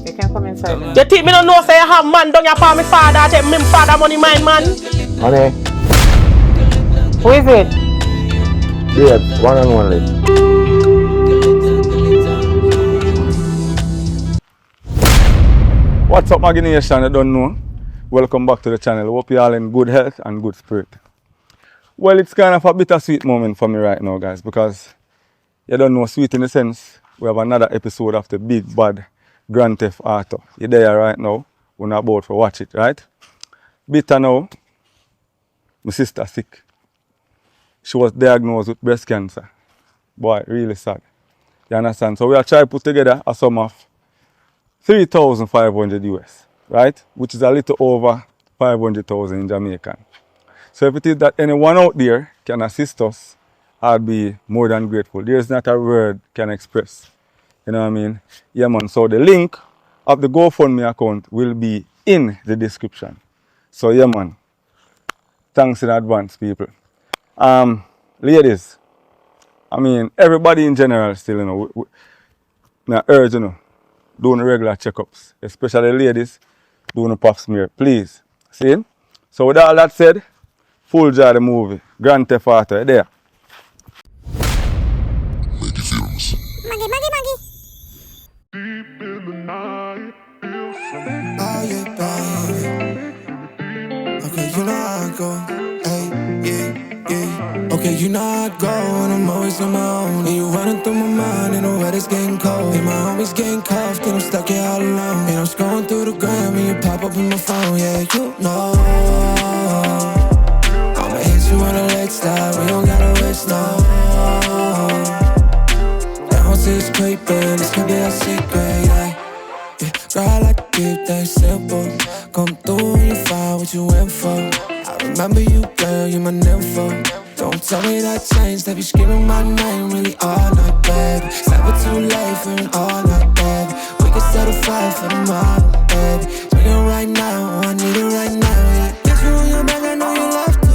You can come inside. You think me don't know say I have man down here for my father, take me father money mine man? Honey, Who is it? yeah, one and only. What's up, Maggy Nation? You don't know. Welcome back to the channel. Hope you all in good health and good spirit. Well, it's kind of a bittersweet moment for me right now, guys, because you don't know, sweet in the sense we have another episode of the big bad Grand Theft Auto. You're there right now. We're not about to watch it, right? Bitter now. My sister sick. She was diagnosed with breast cancer. Boy, really sad. You understand? So we are trying to put together a sum of 3,500 US, right? Which is a little over 500,000 in Jamaican. So if it is that anyone out there can assist us, I'd be more than grateful. There's not a word can express. You know what I mean? Yeah, man. So the link of the GoFundMe account will be in the description. So yeah, man. Thanks in advance, people. Ladies, I mean, everybody in general still, you know, I urge, you know, doing regular checkups, especially ladies doing a pap smear, please. See? So with all that said, full joy the movie, Grand Theft Auto, there. Maggy Films. Maggy. Oh yeah, baby. Okay, you know how I go. Hey, yeah. Okay, you know how I go, and I'm always on my own. And you running through my mind, and the weather's getting cold. And my homies getting cuffed, and I'm stuck here all alone. And I'm scrolling through the gram, and you pop up in my phone. Yeah, you know I'ma hit you on the late slide. We don't gotta waste no. Is creeping, this could be a secret, yeah. Girl, I like to keep things simple. Come through when you find what you went for. I remember you, girl, you my nympho. Don't tell me that changed, have you screaming my name really all night, baby. It's never too late for an all night, baby. We can set a fire for tomorrow, baby. Bring it right now, I need it right now, yeah. Get you on your back, I know you love to.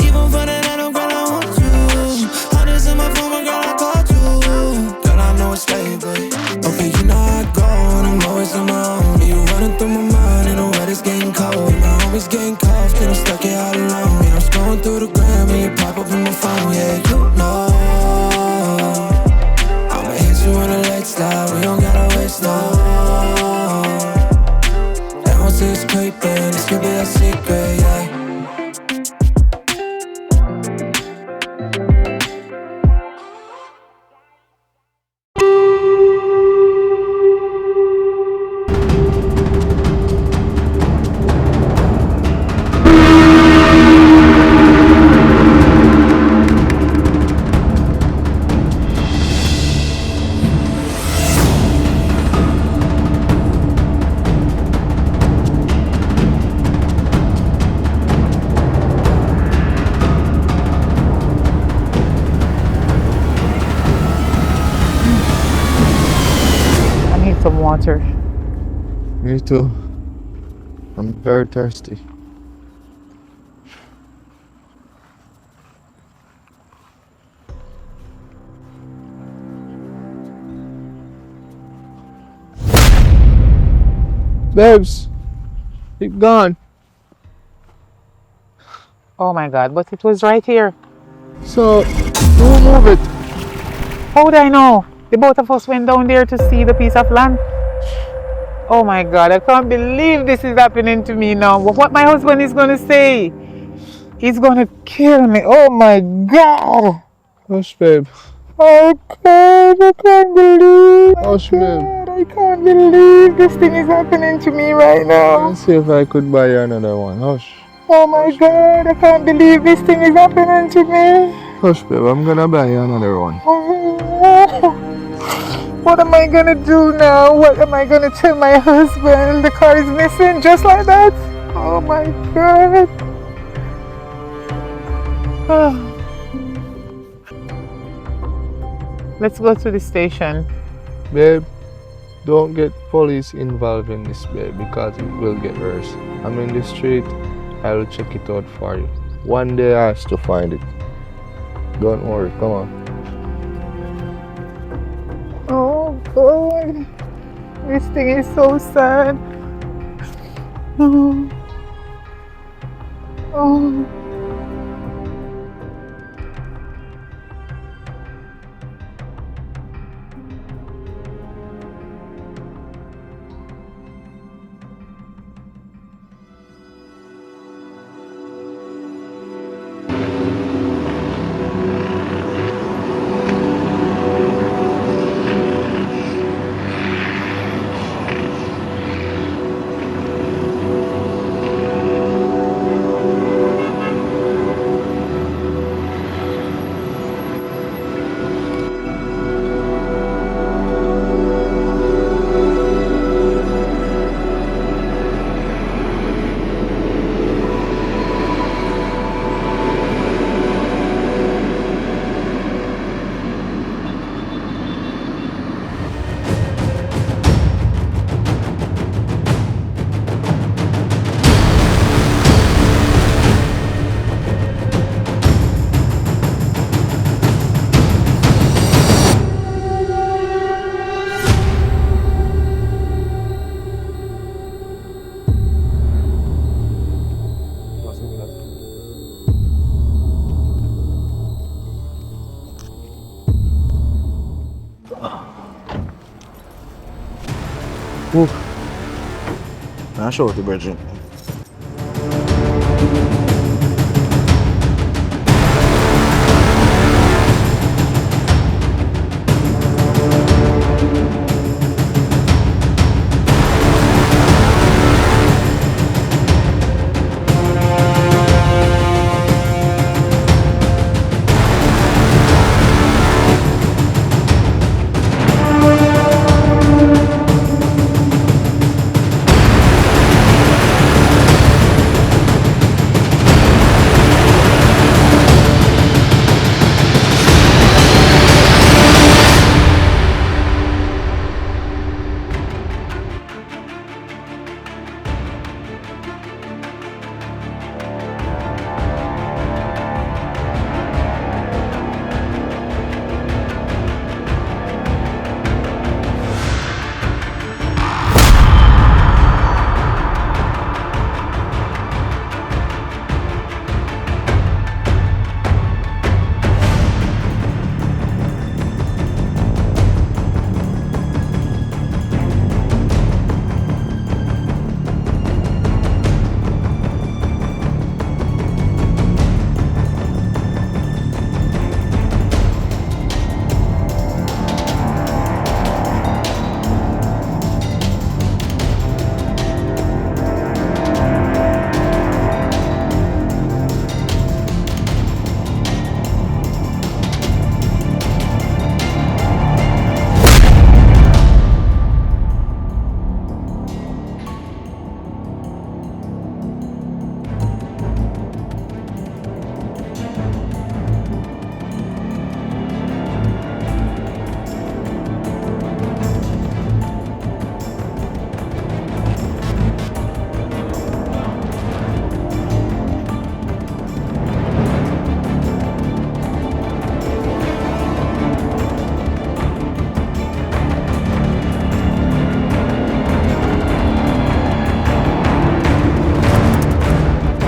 Even for the night, oh girl, I want you. Hundreds in my phone, my girl, I called you. Okay, you know how I go, and I'm always on my own. And you running through my mind, and the weather's getting cold. And my homies getting cuffed, and I'm stuck here all alone. And I'm scrolling through the gram, and you pop up in my phone. Yeah, you know I'ma hit you on a late slide. We don't gotta waste no. That won't see it's creeping, this could be a secret, yeah. Some water. Me too. I'm very thirsty. Babes, keep gone. Oh my God, but it was right here. So, don't move it. How would I know? The both of us went down there to see the piece of land. Oh my God, I can't believe this is happening to me now. What my husband is going to say? He's going to kill me. Oh my God. Hush, babe. Oh God, I can't believe. Hush, babe. I can't believe this thing is happening to me right now. Let's see if I could buy you another one. Hush. Oh my God, I can't believe this thing is happening to me. Hush, babe. I'm gonna buy you another one. What am I gonna do now? What am I gonna tell my husband? The car is missing just like that? Oh my God. Let's go to the station. Babe, don't get police involved in this, babe, because it will get worse. I'm in the street. I will check it out for you. One day I have to find it. Don't worry, come on. Oh God. This thing is so sad. Oh. Oh. I'll show it to Bridget.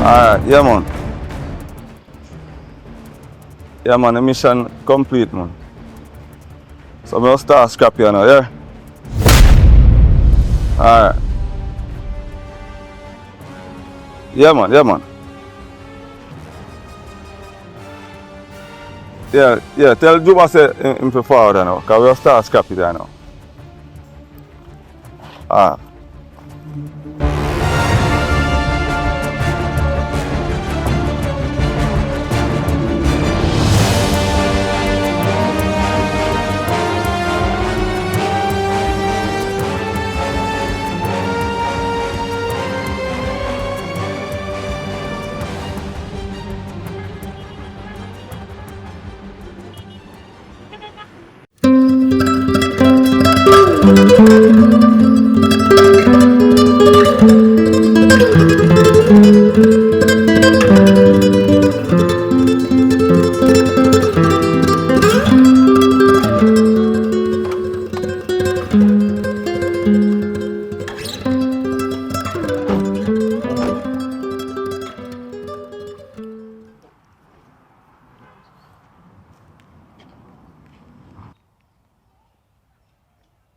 Alright, yeah man. Yeah man, the mission complete man. So I'm gonna start scrap here now, yeah? Alright. Yeah man, yeah man. Yeah, tell Juba say him to forward now, cause we'll start scrap it now. Alright.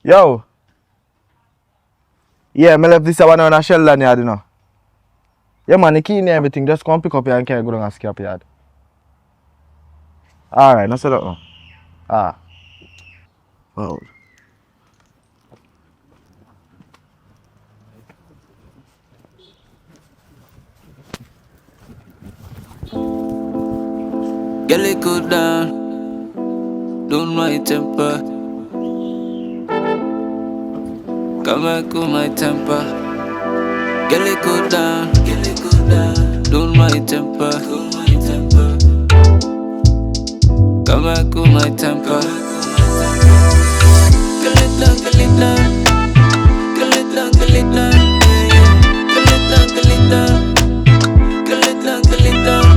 Yo. Yeah, me left this one on a shell yard, you know. Yeah, man, the key and everything. Just come pick up here and carry go down and scrap yard. Alright, no set up now. Ah. Oh. Girl, it go down, don't my temper. Come and cool my temper. Girl, it go down, don't my temper. Come and cool my temper. Girl, it down, girl, it down. Girl, it down, girl, it down. Girl, it down, girl, it down. Girl, it down, girl, it down.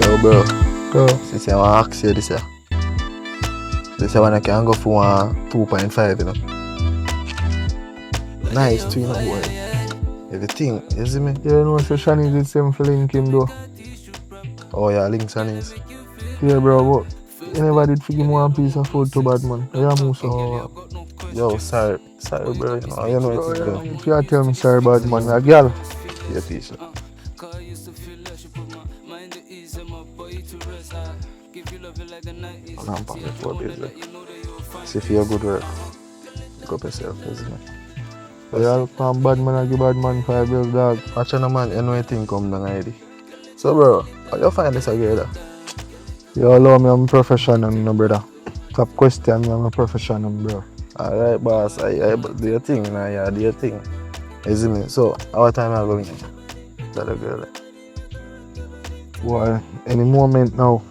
Yo, bro. Go. Since I want to ask you this here. This one I can go for 2.5, you know. Nice too, you know, boy. Everything, you see me? Yeah, no, so Shani did same for link him though. Oh yeah, links and things. Yeah, bro, but you never did give me one piece of food to bad man. Yeah, Musa. Yo, sorry, bro, you know it's good. If you tell me sorry bad man, a girl. Yeah, peace. I'm pumping for busy. See if you're good work. Pick up yourself, isn't it? Yeah, from bad man, I give bad man 5 bills, dog. Watch on man, you know anything come down already. So, bro, how you find this together? You allow me, I'm a professional, no brother. Top question, I'm a professional, bro. Alright, boss, I do your thing, now, yeah, do your thing. You see me? So, our time I'm going to the girl. Boy, any moment now.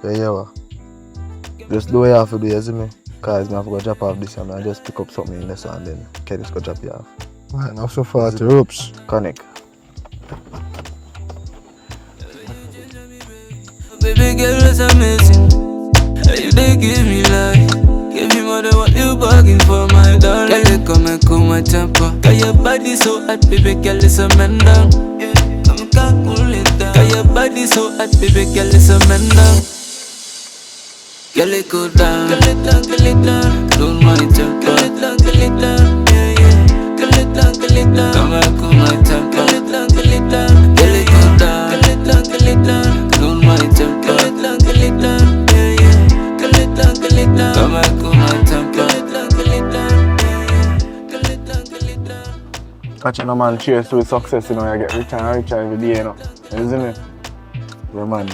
Yeah. Just do what you have to do, you see me? Because I have to go drop off this and I just pick up something in this and then Kenny's go drop you off. Man, I'm so far to ropes. Connect. Baby girl, it's amazing. You they give me life. Give me more than what you bargain for, my darling. Girl, you come and cool my temper. Got your body so hot, baby girl, it's a man down. Come and cool it down. Got your body so hot, baby girl, it's a man down. Girl, it go down, girl, it down, girl, it down. Don't mind temper. Girl, it down, girl, it down. Yeah. Girl, it down, girl, it down. Come and cool my temper. Girl, it down, girl, it down. Girl, it go down, girl, it down, girl, it down. Don't mind temper. Girl, it down, girl, it down. Yeah. Girl, it down, girl, it down. Come and cool my temper. Girl, it down, girl, it down. Yeah. Girl, it down, girl, it down. Catching a man cheers to his success, you know, you get richer and richer every day, you know. You see me? Yeah, man.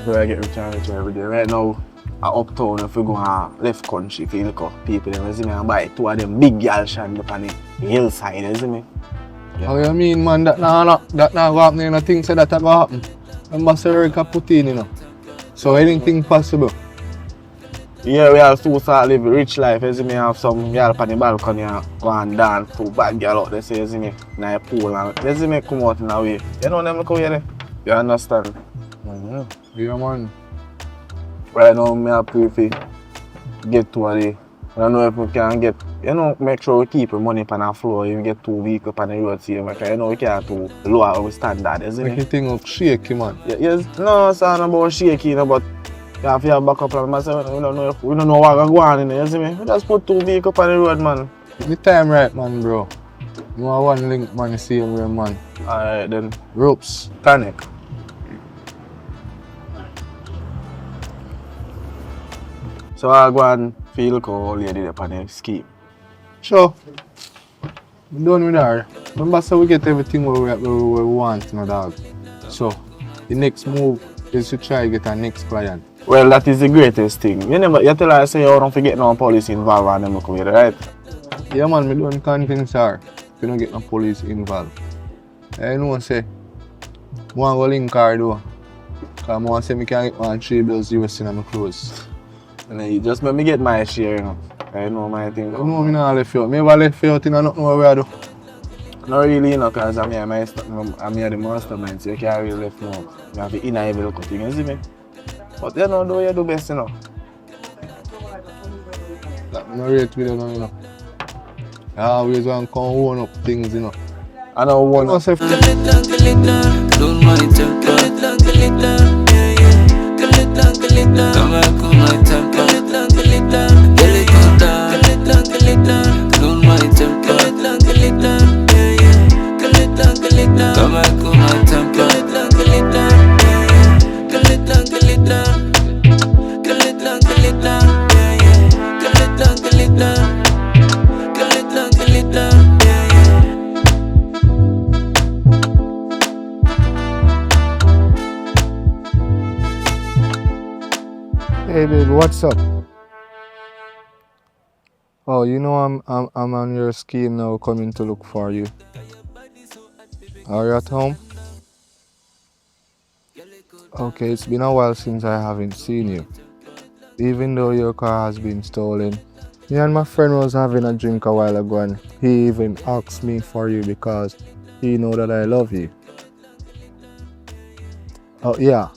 So I get richer and richer every day. Right now, uptown, if you go and left country, if you look up people, you see me, and buy 2 of them big girl shand up on the hillside, you see me? Yeah. How you mean, man? That not go happen, you know, things say that go happen. Remember, Sir Erica put in, you know. So anything possible. Yeah, we also start live a rich life, you see me, have some girl on the balcony and go and dance, 2 bad girl out there, so you see me, in a pool, and you see me come out in a way. You know them come here, you understand? Yeah, man. Right now, I prefer get 2 a day. I don't know if we can get, you know, make sure we keep the money on the floor, you get 2 vehicles on the road, see, because you know we can't too lower our standard, isn't Make it? you think of shaky, man. Yes, no, it's not about shaky, you know, but you have to have backup plan. Myself, we don't know what going on in there, you see me? We just put 2 vehicles on the road, man. The time right, man, bro. You want one link, man, you see him where, man. Alright then, Ropes. connect. So I go and feel like old lady up on the scheme. Sure. I'm done with her. Remember, so we get everything where we want, you know, dog. So, the next move is to try to get our next client. Well, that is the greatest thing. You tell her, say, you don't forget no police involved and them look with it, right? Yeah, man, I don't convince her if you don't get no police involved. I know, say, I want to go link her though. Because I want to say I can get 1 3 bills US in my clothes. And then you just let me get my share, you know. I know my thing. You know, I'm not left you out. I never left you out in nothing where I do. Not really, you know, because I'm here the mastermind, so you can't really left me out. You have to inner every look thing, you see me? But you know, you do best, you know. I'm not rate with you now, you know. I always want to come own up things, you know. I know one. You know, say, Don't mind temper. Girl, it down, girl, it down. Yeah. Girl, it down, girl, it down. Come and cool my temper. Girl, it down, girl, it Girl, it go down, cool my temper. Yeah, yeah. Come and cool my temper. Hey baby, what's up? Oh, you know I'm on your scheme now, coming to look for you. Are you at home? Okay, it's been a while since I haven't seen you. Even though your car has been stolen. Me and my friend was having a drink a while ago and he even asked me for you because he know that I love you. Oh yeah.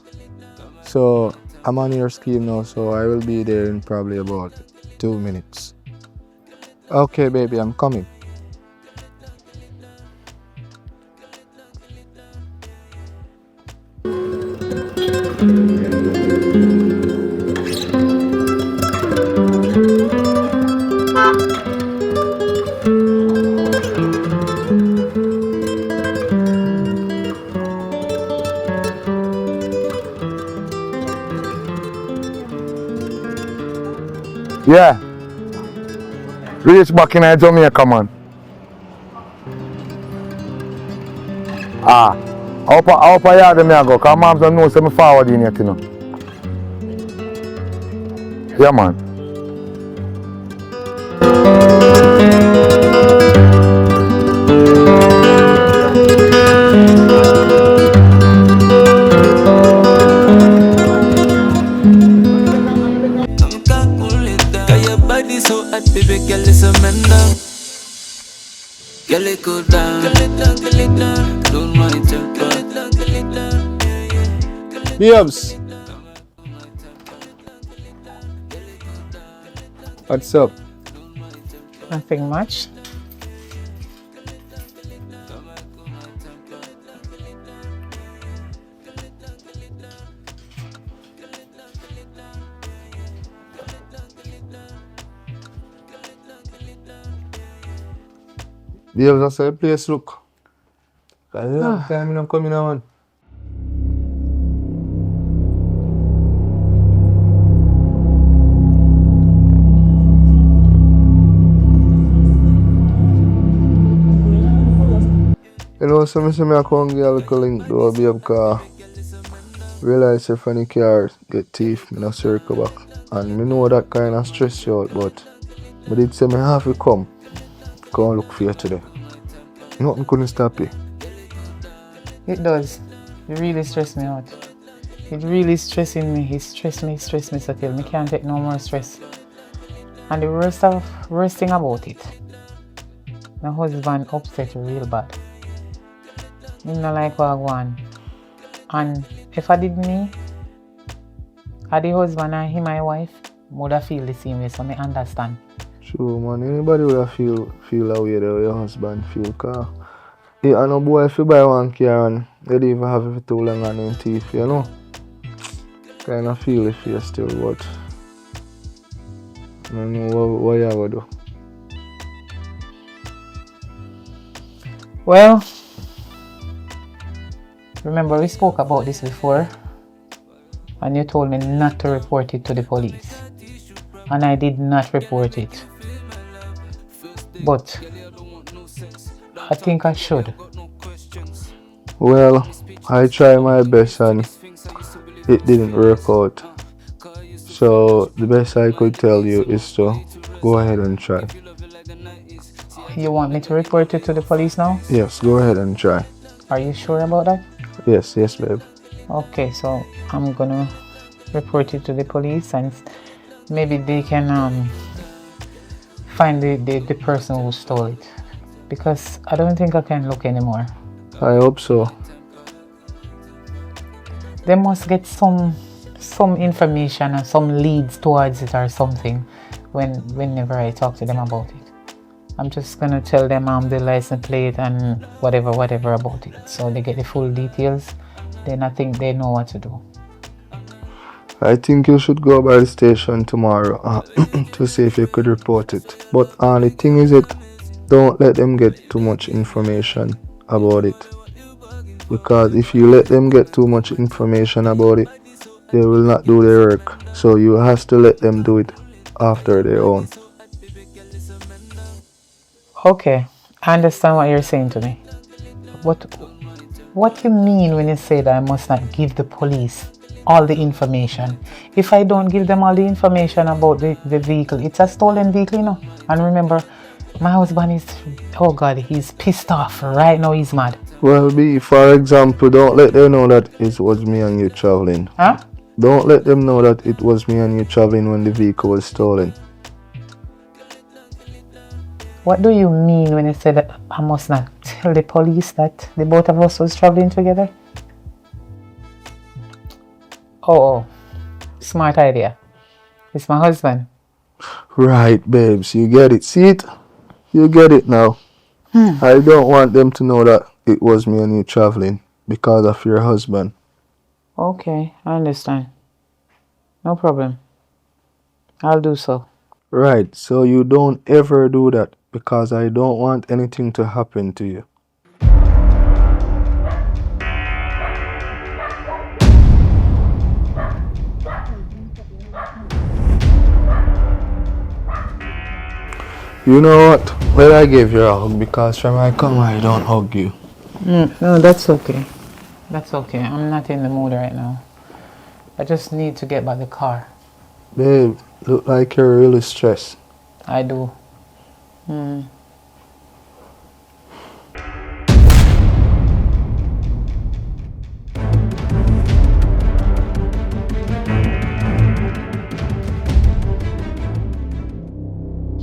So I'm on your scheme now, so I will be there in probably about 2 minutes. Okay baby, I'm coming. Yeah. Reach back in Jamaica, man. Ah. How far yard me I go? Cause mom don't know say me forward in yet, you know. Yeah, man. Your body so hot, baby, girl, it's a man down. Girl, it go down, don't mind temper. Babes! What's up? Nothing much. Babes, that's how the place look. Cause long time you don't come in one. You know, so I come get a little link to a babe car. Realize if any car get thief, I circle back. And I know that kind of stress you out, but I did say I have to come look for you today. Nothing couldn't stop you. It does. It really stressed me out. It really stressing me. It stressed me so till me can't take no more stress. And the worst thing about it, my husband upset real bad. He not like what I want. And if I did me, I the husband and him my wife, would have feel the same way, so I understand. True, man. Anybody would have feel that way that your husband feel. Cause I know boy, if you buy one car and they don't even have it for too long and them teeth, you know. Kind of feel if you still, but I don't know what you going to do. Well, remember we spoke about this before and you told me not to report it to the police. And I did not report it. But I think I should. Well, I tried my best and it didn't work out. So the best I could tell you is to go ahead and try. You want me to report it to the police now? Yes, go ahead and try. Are you sure about that? Yes, babe. Okay, so I'm gonna report it to the police and maybe they can find the person who stole it. Because I don't think I can look anymore. I hope so. They must get some information and some leads towards it or something whenever I talk to them about it. I'm just gonna tell them the license plate and whatever about it. So they get the full details. Then I think they know what to do. I think you should go by the station tomorrow to see if you could report it. But the thing is don't let them get too much information about it. Because if you let them get too much information about it, they will not do their work. So you have to let them do it after their own. Okay, I understand what you're saying to me. What you mean when you say that I must not give the police all the information? If I don't give them all the information about the vehicle, it's a stolen vehicle, you know. And remember, my husband is, oh God, he's pissed off right now, he's mad. Well, B, for example, don't let them know that it was me and you traveling. Huh? Don't let them know that it was me and you traveling when the vehicle was stolen. What do you mean when you say that I must not tell the police that the both of us was traveling together? Oh, smart idea. It's my husband. Right, babes, you get it. See it? You get it now. I don't want them to know that it was me and you traveling because of your husband. Okay, I understand. No problem. I'll do so. Right, so you don't ever do that because I don't want anything to happen to you. You know what? Let I give you a hug because from I come I don't hug you. No, that's okay. That's okay. I'm not in the mood right now. I just need to get back the car. Babe, look like you're really stressed. I do.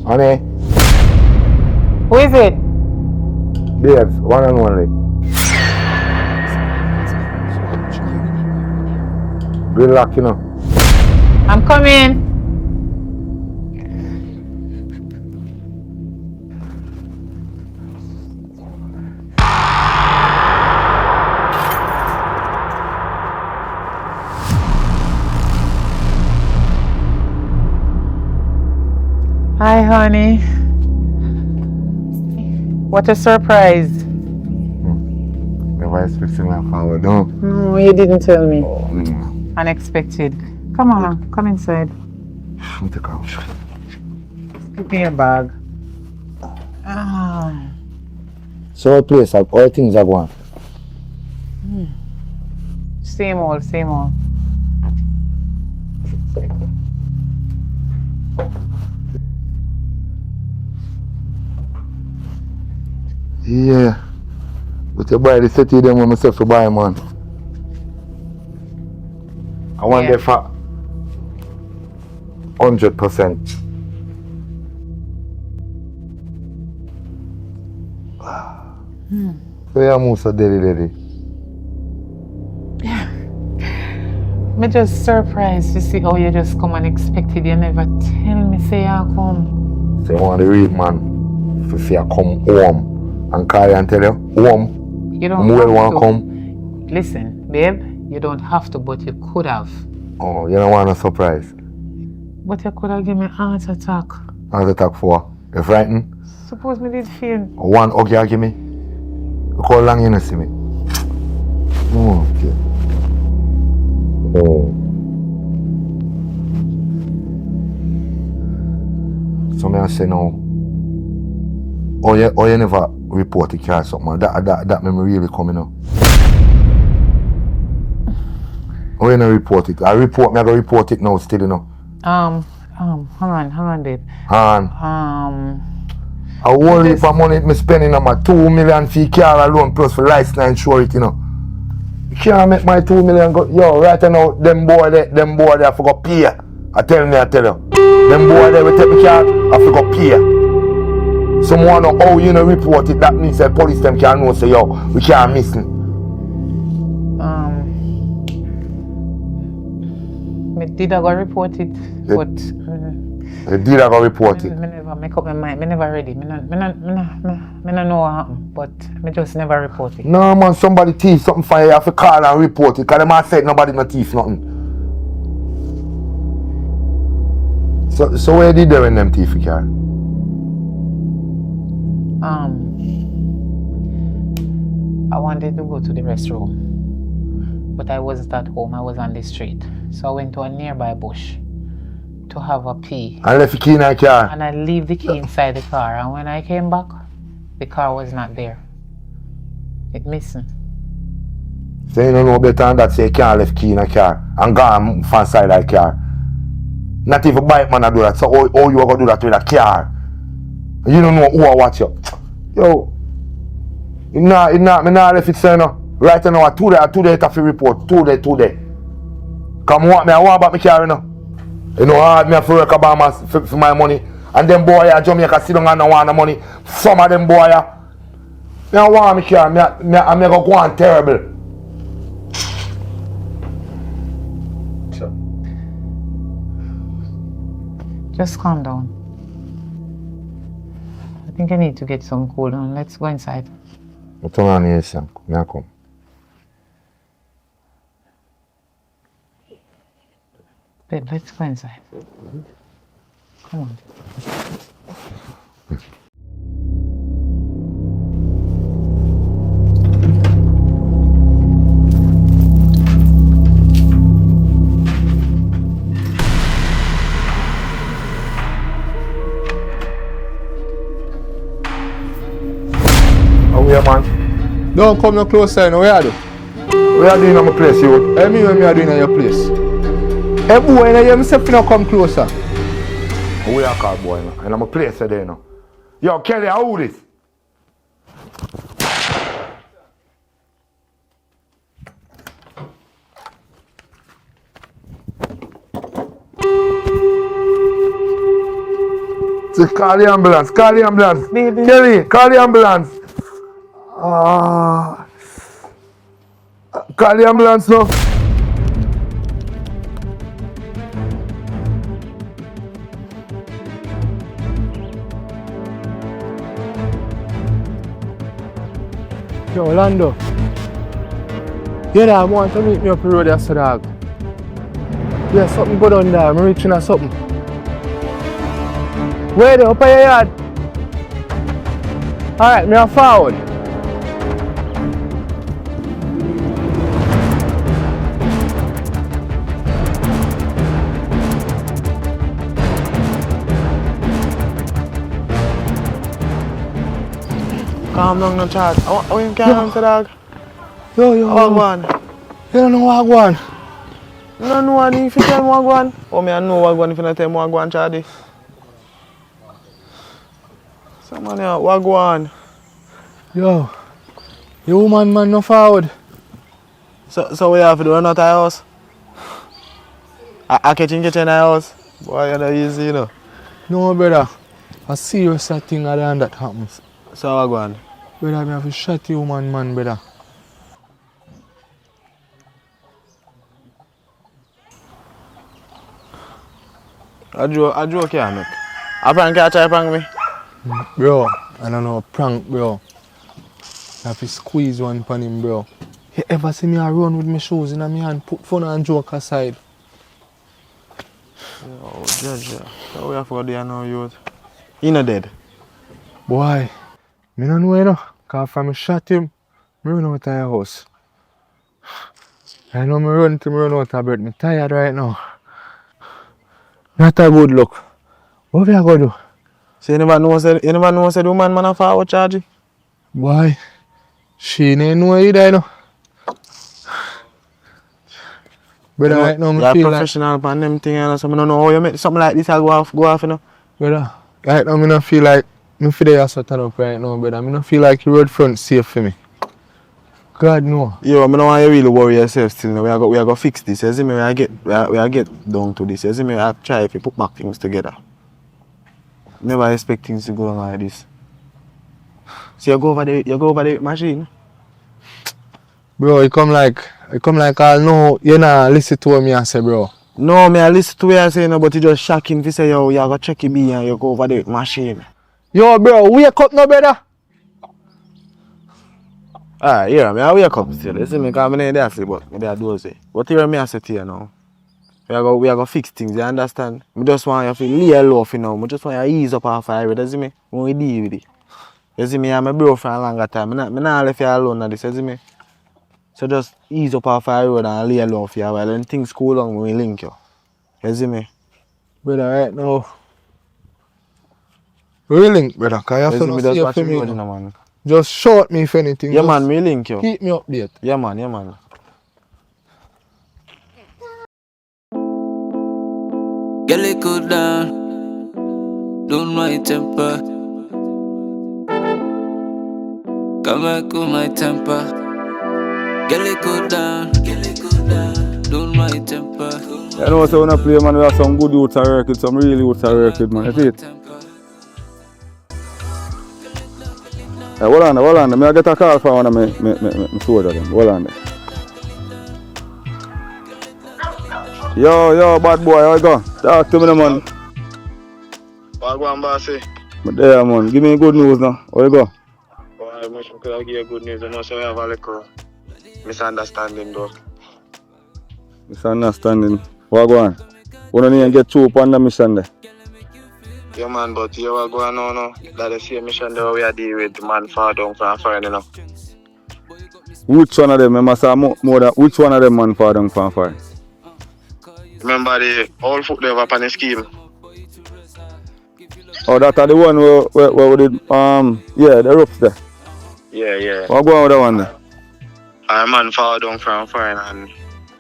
Honey, Who is it? babes, one and only. Good luck, you know. I'm coming. Hi, honey. What a surprise. Never expecting me forward, no? No, you didn't tell me. Mm. Unexpected. Come on, come inside. I'm to come. Give me your bag. Ah. So, place, all things are going. Same old, same old. Yeah. But you buy the city them when myself to buy, man. I want Yeah. that for 100%. So you move so daddy. Me just surprised to see how you just come unexpected. You never tell me say you come. So you want to read, man. If you say I come home and call you and tell you, home, You don't I'm have well want to. to come. Listen, babe, you don't have to, but you could have. Oh, you don't want a surprise. But you could have given me a heart attack. How's the talk for? You frightened? Suppose me did feel. One hug you give me. Look how long you don't see me. Oh, okay. Oh. So me I say now. Oh you never report the car or something. That made me really coming up. Oh you never report it. I gotta report it now still, you know. Hang on, babe. And I worry for money me spending on my 2 million for car alone plus for license and insurance, you know. You can't make my 2 million go. Yo, right now, them boy there, I forgot pay. I tell you. Them boy there will take me car, I forgot pay. Someone know how you know report it, that means that police them can know say yo, we can't missing. Me did I go report it, but They did I go report it. me never make up my mind. Me never ready. Me not know what happened, but me just never report it. No man, somebody thief something for you have to call and report it. Cause them man said nobody no thief nothing. So where did they when them thief car? I wanted to go to the restroom, but I wasn't at home. I was on the street. So I went to a nearby bush to have a pee. And left the key in the car? And I leave the key inside the car. And when I came back, the car was not there. It missing. So you don't know better than that, say you can't left key in the car and gone from inside that car. Not even bike man do that. So how you are going to do that with a car? You don't know who I watch you. Yo, me not left it say no. Right now, today it have to report. Today. Come what me, I want about my car, you know. You know, hard me have to work about for my money. And them boy at Jamaica sit down and don't want the money. Some of them boy, me I want my car, me go on terrible. Just calm down. I think I need to get some cool down. Let's go inside. I turn on here, Sam. Me I come. Babe, let's go inside. Come on. Oh yeah, man. Don't come no closer, no, where are you? What are you doing at my place, you? I mean, what me are doing at your place? Hey boy, you hear me say you come closer. We are called boy, no? And I'm a place there, you know. Yo, Kelly, how this? Just call the ambulance, Baby. Kelly, call the ambulance. Call the ambulance now. Yo, Orlando. Yeah, I want to meet me up the road yesterday, dog. Yeah, something good on there. I'm reaching at something. Where the up at your yard? Alright, me a forward. Calm down, no chat. How you calm down, dog? Yo. How go on? You don't know what I want. You don't know what if you tell me what go on? Oh, me I know what go on if you don't tell me what go on, Charlie. Someone here, what go on? Yo, you woman man no forward. So we have to do another house? I catch in the house? Boy, you're not easy, you know. No, brother. A serious thing than that happens. So what go on? Brother, me have to shut you man, brother. I joke here, mate. A prank can't try prank me. Bro, I don't know, prank, bro. I have to squeeze one upon him, bro. You ever see me a run with my shoes in my hand, put fun and joke aside? Oh, Judge, so we have to go there now, youth. He not dead. Boy, me don't know, you know. Cause from me shot him, me run out of your house. I know me run till me run out of breath. Me tired right now. Not a good look. What we are going to do? So you never know the woman man a forward charge? Boy, she ain't know either, you know. Brother, right now, me you're feel professional upon them things, and so I don't know how you make something like this go off, you know. Brother, right now, me don't feel like me feel there so turn up right now, brother. Me don't feel like the road front safe for me. God no. Yo, I don't want you really worry yourself still. We are going to fix this. You see me, we are get down to this. You see me, I try if you put back things together. Never expect things to go on like this. So you go over the machine. Bro, it come like I know you not listen to what me I say, bro. No, me I listen to what you say, no, but it's just shocking if you say, yo, you go check it and you go over the machine. Yo, bro, wake up no, brother. Ah, yeah, I wake up still. You see me, because I ain't there sleep, but I do say. But here me I say to you now. we are go fix things, you understand? I just want you to lay low for now. I just want you to ease up off fire, you see me? When we deal with it. You see me, I'm a bro for a longer time. I not left you alone on this, you see me? So just ease up off fire road and lay low for you a while. When things cool down, we link you. You see me? Brother, right now, we link, brother, because you have to Me see just you watch for the me. road, you know, man. Just shout me if anything. Yeah, just man, me link you. keep me updated. Yeah, man, yeah, man. Girl, it cool down. Don't my temper. Come back cool my temper. Girl, it cool down. Don't my temper. You know, so when I play, man, we have some good youths I work with, some real youths I work with, man. You see it? Hey, hold on. May I get a call from one of my soldiers then? Hold on there. Yo, bad boy, how you go? Talk to me, man. What go on, bossy? But there, man. Give me good news now. How you go? I wish I could give you good news. I know so we have a little misunderstanding, though. Misunderstanding. What go on? We don't even get through upon the mission there. Yeah, man, but you are going on now. That the same mission that we are dealing with, the man far down from fire, you know. Which one of them? I must say more than which one of them man far down from fire? Remember the old foot there up on the scheme? Oh, that are the one where we did, yeah, the ropes there. Yeah. What go on with that one there? Our man far down from fire and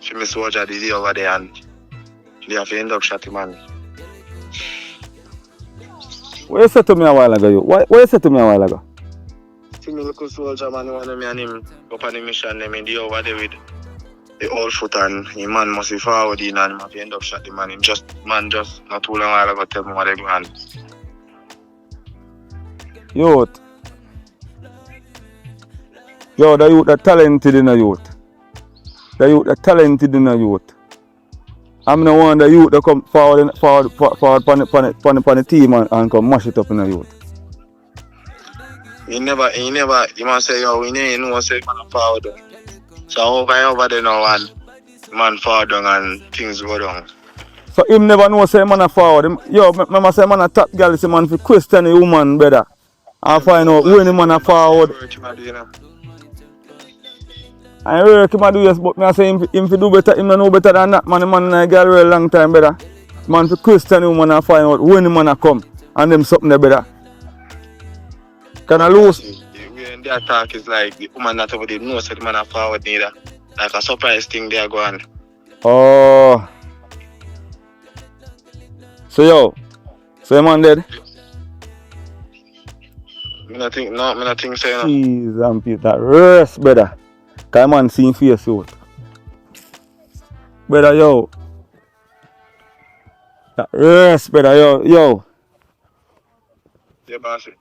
she miss soldier the day over there and they have to end up shot him, man. What you said to me a while ago, you? What you said to me a while ago? See me look soldier, man, you want me and him up on the mission, them in the over there with the old foot and the man must be forward in and he end up shot the man. Him just not too long while ago tell me what they do and Youth. Yo, the youth are talented in the youth. The youth are talented in the youth. I'm the one the youth that come forward on the team and come mash it up in the youth. he must say, yo, we need no say man forward. So over there now and man forward down and things go down. So him never know say man a forward. Yo, remember say man a top girl, say man for question a woman better. And find out when the man a forward. I work him a do yes, but me I say him fi do better, him no know better than that. Man, the man and a girl real long time better. Man for question a woman and find out when the man a come and them something there better. Can I lose? When the attack is like the woman not over there knows that the man a forward neither. Like a surprise thing they are going. Oh. So yo, so your man dead? Me not think so, you know. Jeez, I'm Pete, that rest, brother. Cause man seeing face out. Brother, yo. That rest, brother, yo. Yeah, bossy.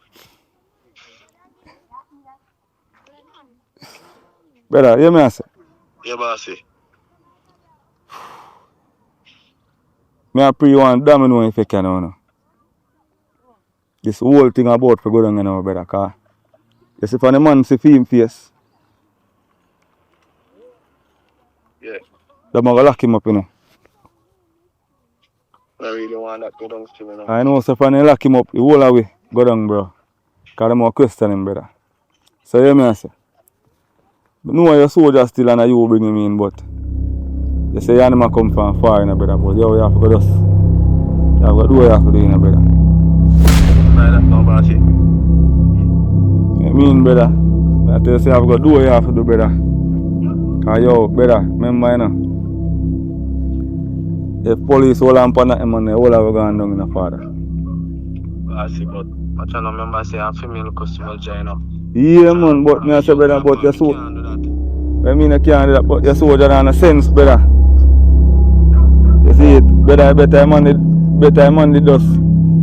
Brother, hear me I say. Yeah, bossy. Me I pray one damn know if you can know. This whole thing about for go down now, brother, cause you see when the man see him face. Yeah. The man go lock him up, you know. I really want that go down to me now. I know so when they lock him up, the whole away go down, bro. Cause them more question him, brother. So hear me I say. But no your soldier still and you bring him in, but you say you never come from far, you know, brother. But yo, you have to go just you have to do what you have to do, you know, brother. That's no bossy. You mean, brother? I tell you, say you have to do what you have to do, brother. Cause yo, brother, remember, you know. If police hold on for nothing, man, they all have gone down in the father. Bossy, but I try to remember say I'm female customer, you know. Yeah, man, but me I say, brother, but you're so. I mean, I can't do that, but you're soldier in a sense, brother. You see it, brother, better man did dust.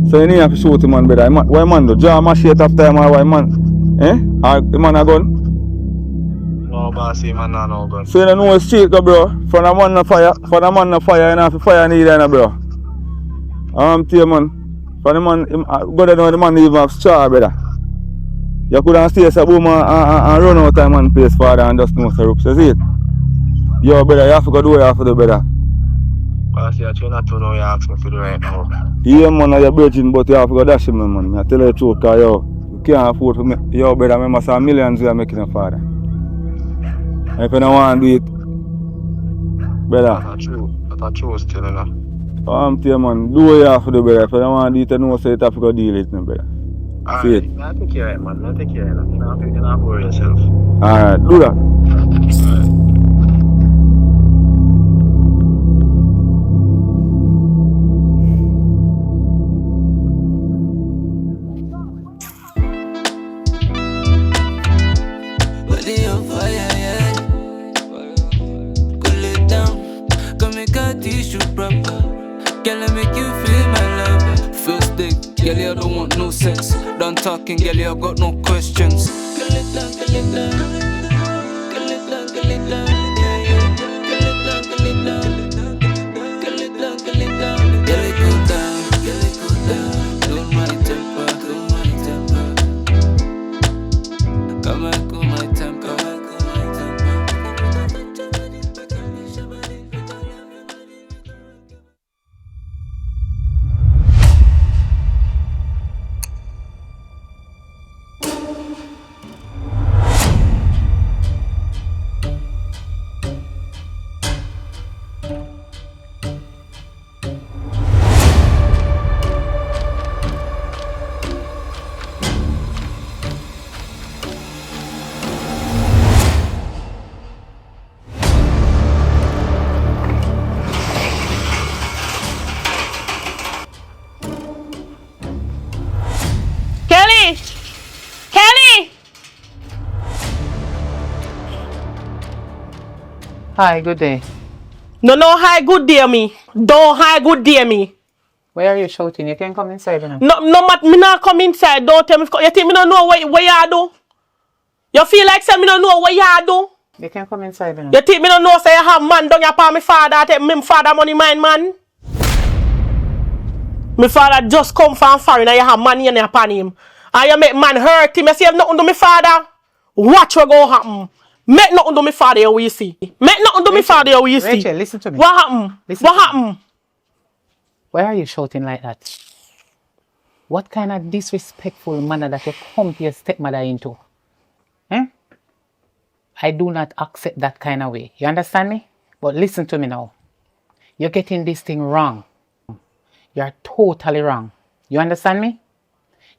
So you need to shoot him, man, brother. Why man do? Draw my shit after him, or why man? Eh? Or the man a gun? No, bossy, man, no gun. So you don't know the street go, bro. For the man no fire, you don't have to fire neither, bro. Tell you, man. For the man, go there now, the man even have straw, brother. You couldn't stay as a woman and run out of man place father and just know the ropes, you see it? Yo, brother, you have to go do what you have to do, brother. I see that you're not to know you ask me for the right now. Yeah, man, you're breaking, but you have to go dash him, man. I tell you the truth, because you can't afford to make your brother. Remember, some millions you are making a father. And if you don't want to do it, brother. That's true. That's true still, you know. I'm telling you, man, do what you have to do, brother. If you don't want to do it, you know, so you have to go deal with it, brother. See it? Alright, I take care of it, man. I take care of it. You don't worry yourself. Alright, do that. Alright. Body on fire, yeah. Cool it down. Come make a tissue proper. Girl, I make you feel my love. First day, girl, you don't want no sex. Done talking, girl, you got no questions. Girl, it down, girl, it down. Girl, it down, girl, it down. Yeah, yeah. Girl, it down, girl, it down. Girl, it down, girl, it down. Girl, it go down, girl, it go down. Don't my temper, don't my temper. Come and cool my temper. Kelly! Kelly! Hi, good day. No, hi, good day, me. Don't hi, good day, me. Where are you shouting? You can come inside now. No, me not come inside. Don't tell me. You think me don't know what you do? You feel like say me don't know what you do? You can come inside now. You think me don't know say you have man down your pa me father take me father money mine man? My father just come from foreign and you have money in your pan him. And you make man hurt him. You say nothing to my father. Watch what go happen. Make nothing to my father you will see. Make nothing to my father you will see. Rachel, listen to me. What happened? Listen What to me. happened? Why are you shouting like that? What kind of disrespectful manner that you come to your stepmother into? Eh? I do not accept that kind of way. You understand me? But listen to me now. You're getting this thing wrong. You're totally wrong. You understand me?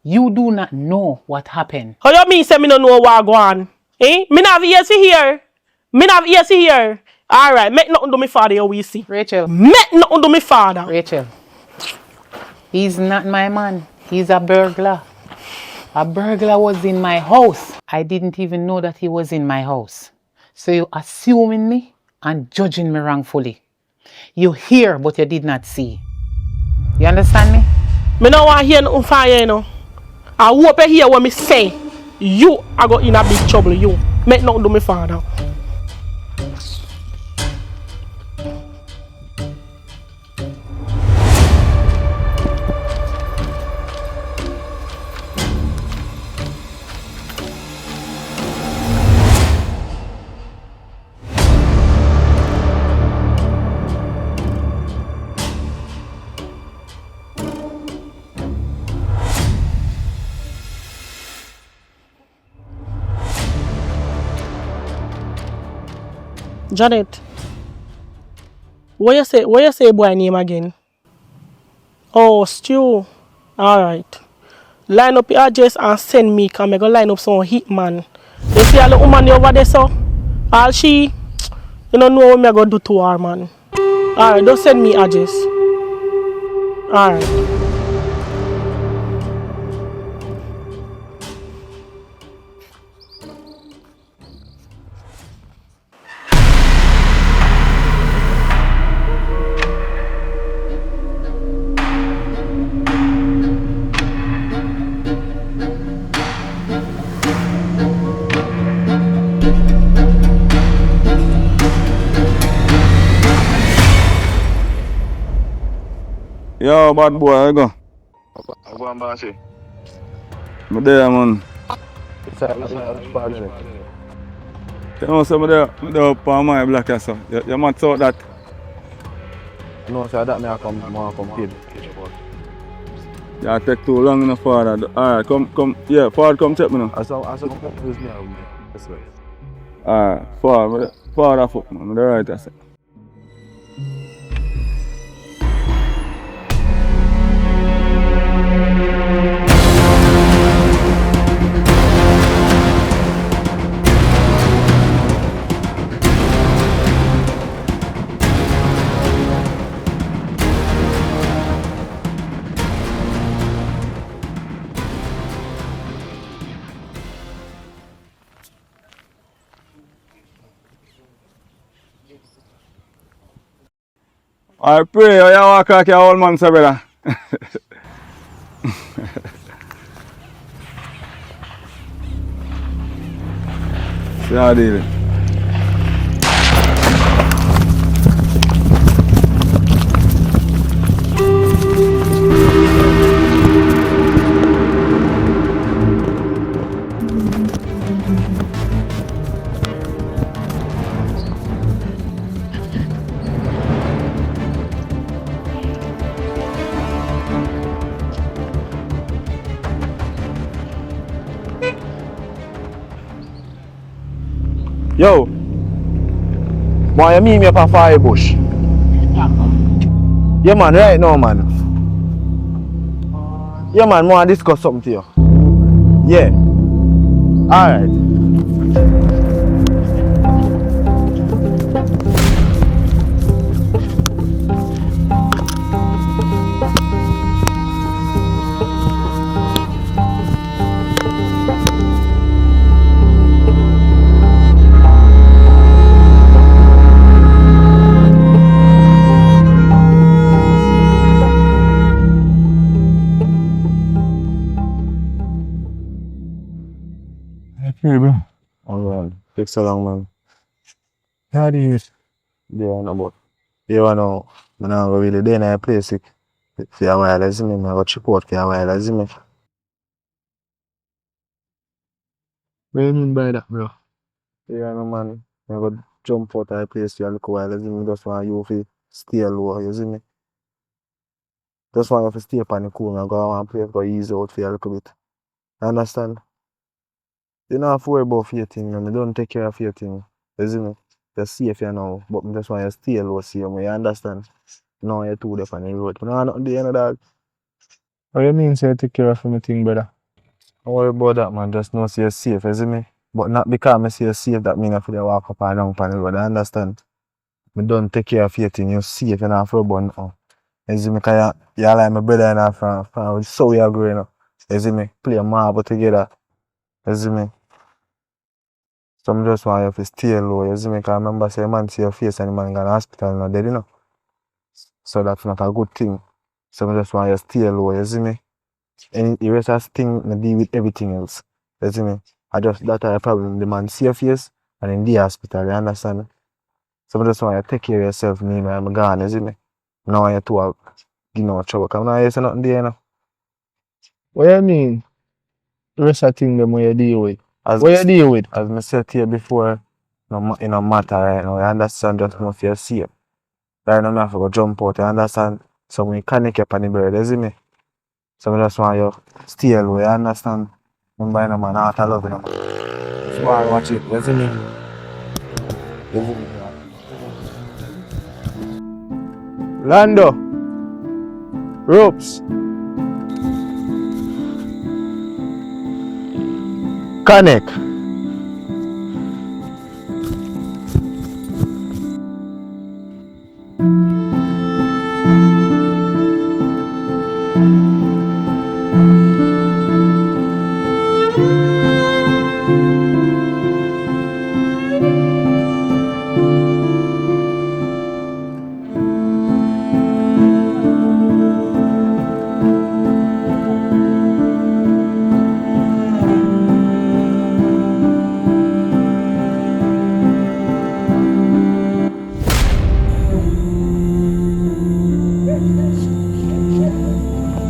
You do not know what happened. How you mean say me don't know what go on? Eh? Me not have ears to hear. Me not have ears to hear. Alright, make nothing to my father you will see. Rachel. Make nothing to my father. Rachel. He's not my man. He's a burglar. A burglar was in my house. I didn't even know that he was in my house. So you assuming me and judging me wrongfully. You hear but you did not see. You understand me? Me no want hear nothing from you, you know. I hope you hear what me say. You are going in a big trouble, you. Make nothing to my father. Janet, what you say boy name again? Oh, Stu. Alright. Line up your address and send me, cause I go line up some hitman. You see a little woman over there, so? All she, you don't know what I go do to her, man. Alright, don't send me address. Alright. Yo, bad boy, I go. I go and boss you. I'm there, man. It's a minute. You know, so I'm there up on my black ass. You must sort that. No, so that me I come paid. Yeah, take too long enough for that. Alright, come, yeah, forward, come check me now. I saw use me out. That's right. Alright, forward a foot, man. The right, I say. I pray you walk like your old man, sir, brother. See how I deal it. Yo, boy, you meet me up at Firebush. Yeah, man, right now, man. Yeah, man, I want to discuss something to you. Yeah. Alright. Okay, bro. Alright. Takes so long, man. How do you Yeah, no, but you know, I don't really there in a place for a while, as me. I got support for a while, as me. What do you mean by that, bro? Yeah, no, man. I got jump out of a place for a little while, as me. Just want you to stay low, you see me? Just want you to stay up on the cool. I go one place, go easy out for a little bit. You understand? You don't have to worry about your thing, man. Don't take care of your thing. You see me? You're safe, you know. But I just want you to stay low, see me. You understand? No, you're too deep on the road. I don't have nothing to do, you know, dog. What do you mean, say take care of my thing, brother? Don't worry about that, man. Just know say you're safe, you see me? But not because I say you're safe that means I feel walk up and down on the road. I understand? I don't take care of your thing. You're safe, you don't have to worry about nothing. You see me? Because you're like my brother and I from so we are growing up. You see me? Play marble together. You see me? So I just want you to stay low, you see me? Because I remember say man see your face and the man go to the hospital and dead, you know? So that's not a good thing. So I just want you to stay low, you see me? And the rest of thing I deal with everything else. You see me? I just that are a problem. The man see your face and in the hospital, you understand? So I just want you to take care of yourself, me, man, I'm gone, you see me? Now I to give no trouble. Because now you say nothing there, you know? What do you mean? The rest of the thing them what you deal with. As What you deal with? As I said to you before, it no matter right now, you understand? Just know if you're safe. Right now I have to go jump out, you understand? So when you connect up on the bird, you see me? So I just want you to stay low, you understand? Remember, you know, man, I love you, man. Just want to watch it, you see me? You see me? Lando. Ropes. Connect.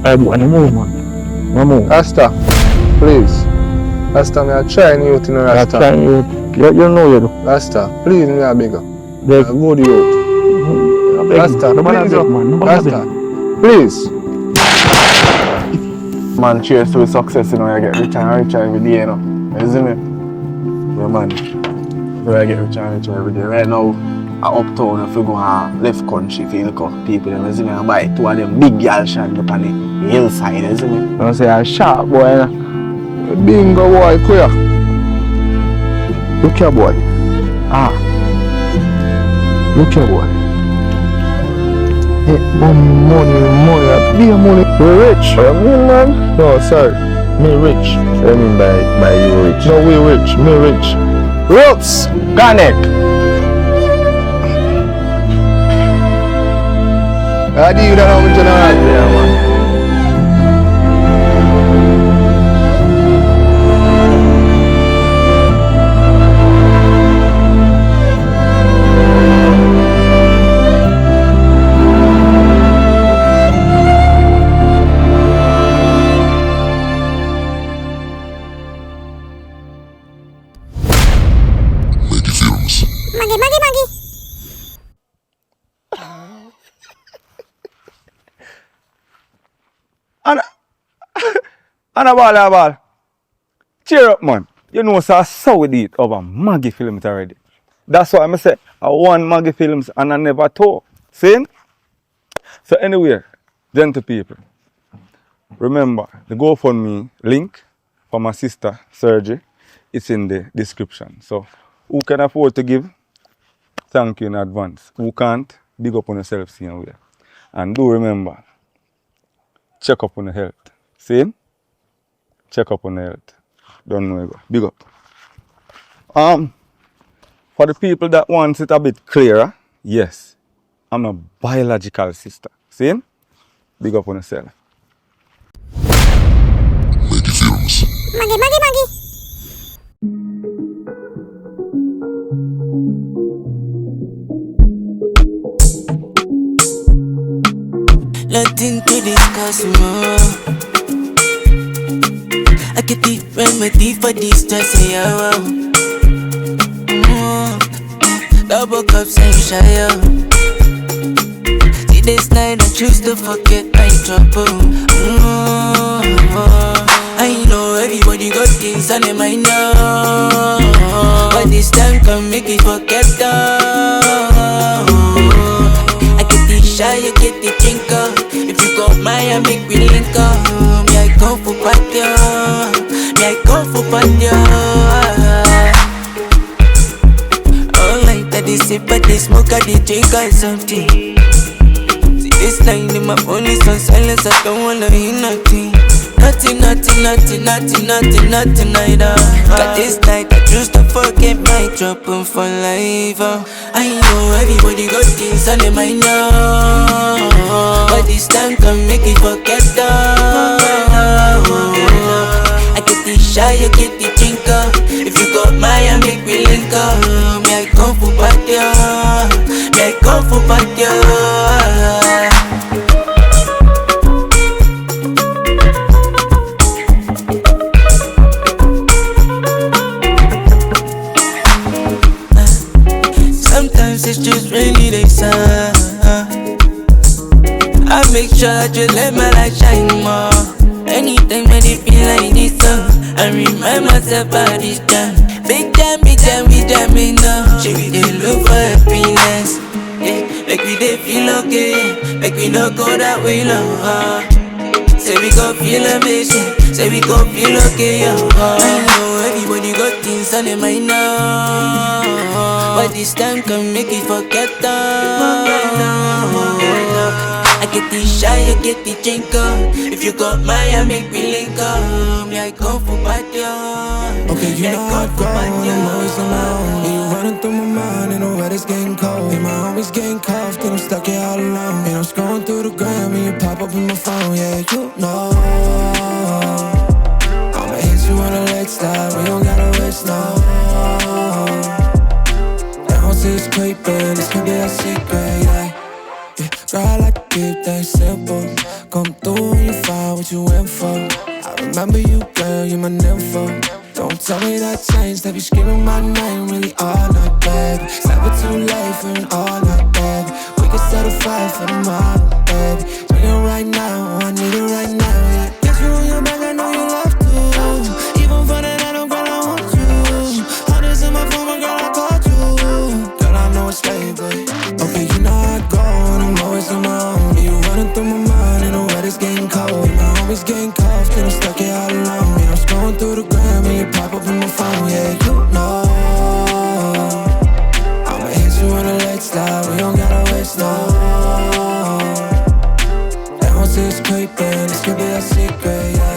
I want to move, man. No move. Rasta, please. Rasta, me I trying you to know Rasta. I trying you. You know you do. Rasta, please me I beg you. Good youth. Rasta, Please, man. Rasta, please. Man, cheers to his success, you know, I get richer and richer every day, you know. You see me? Yeah, man. So I get richer and richer every day. Right now, I uptown, if you go left country, if you look up people, you see me, I buy two of them big girl shot up on the hillside, you see me? I say, I'm sharp boy, you know. Bingo boy, queer. Look here, boy. Look here, boy. Hey, money, be a money. We rich. What you mean, man? No, sorry. Me rich. What do you mean by you rich? No, we rich. Me rich. Ropes! Connect! I do that how much general there, man. Maggy Films. Maggy. And a ball. Cheer up, man. You know, so I saw we did over Maggy Films already. That's why I say I want Maggy Films and I never talk. See? So anyway, gentle people, remember the GoFundMe link for my sister surgery is in the description. So who can afford to give? Thank you in advance. Who can't? Big up on yourself, see way. And do remember, check up on your health. See? Check up on your health. Don't know you go. Big up. For the people that wants it a bit clearer, yes, I'm a biological sister. See? Big up on yourself. Maggy Films. Maggy. Nothing to discuss more. I get the remedy for this stress, yeah. Double cups and shy. See this night I choose to forget my trouble. I know everybody got things on their mind now, but this time can make it forget them. I get the shy, you get the drinker. If you got mine, I make me link up. Me I come for party, All night I dey sip, but they smoke, I dey drink or something. See this line in my phone is on silence, I don't wanna hear nothing. Nothing either. But this night I choose to forget my trouble for life. I know everybody got things on their mind now, but this time can make it forget them. I get the shy, you get the drinker. If you got mine, I make me link up. Me I come for party, Sometimes it's just rainy days. I make sure I just let my light shine more. Anytime when it feel like this, I remind myself about this time. Big time, we jamming now. Should we dey look for happiness? Yeah, like we dey feel okay. Like we no go that way, no. Say we gon' feel amazing. Say we gon' feel okay, I know everybody got things on their mind now, but this time can make it forget them. I get the shy, you get the drinker. If you got mine, I make me link up. Me I come for party. Okay, you know I've grown, I'm always alone. And you running through my mind, and the weather's getting cold. And my homies getting cuffed, and I'm stuck here all alone. And I'm scrolling through the gram, and you pop up in my phone, yeah, you know. I'ma hit you on the leg slide, we don't gotta waste no. Down to this paper, this could be a secret, yeah. Girl, I like to keep things simple. Come through when you find what you went for. I remember you, girl, you're my nympho. Don't tell me that changed, that be screaming my name, really all night, baby. It's never too late for an all night, baby. We can say gotta fight for the model, baby. Bring it right now, I need it right now, yeah. Got you on your back, I know you love to. Even for the night, oh girl, I want you. Honest in my phone, my girl, I called you. Girl, I know it's late, but okay, you know how I go, and I'm always on my own. You running through my mind, and the weather's getting cold. My homies getting cough, and I'm stuck here all alone. Yeah, I'm scrolling through the gram, and you pop up in my phone, yeah, you know. I'ma hit you on the late slide, we don't gotta waste no. Down to this paper, this could be a secret, yeah.